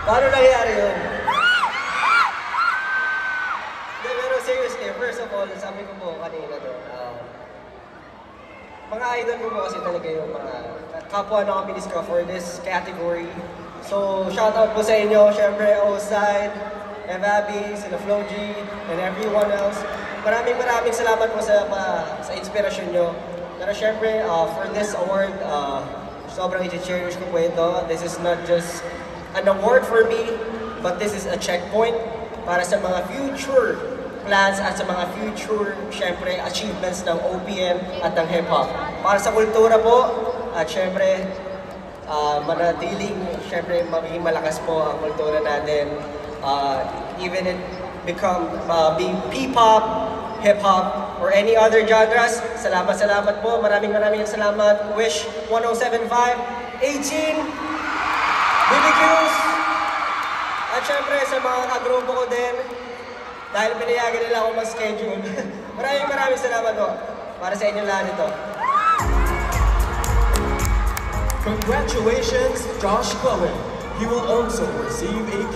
Paano nangyari yun? Pero seriously, first of all, sabi ko po kanina doon, mga idol ko po kasi talaga yung mga kapwa nominees ko for this category. So, shoutout po sa inyo, syempre, O-Side, Evabi, sila Flo G, and everyone else. Maraming salamat po sa inspirasyon nyo. Pero syempre, for this award, sobrang i-cherish ko po ito. This is not just an award for me, but this is a checkpoint para sa mga future plans at sa mga future, syempre, achievements ng OPM at ng hip-hop. Para sa kultura po, at syempre, manatiling, syempre, magiging malakas po ang kultura natin. Even it become being P-pop, hip-hop, or any other genres. Salamat po. Maraming salamat. Wish 1075, 18, BBQs, at syempre sa mga kagrupo ko din, dahil pinayagan nila ako mag-schedule. maraming salamat po para sa inyo lahat ito. Congratulations, Josh Cullen. He will also receive a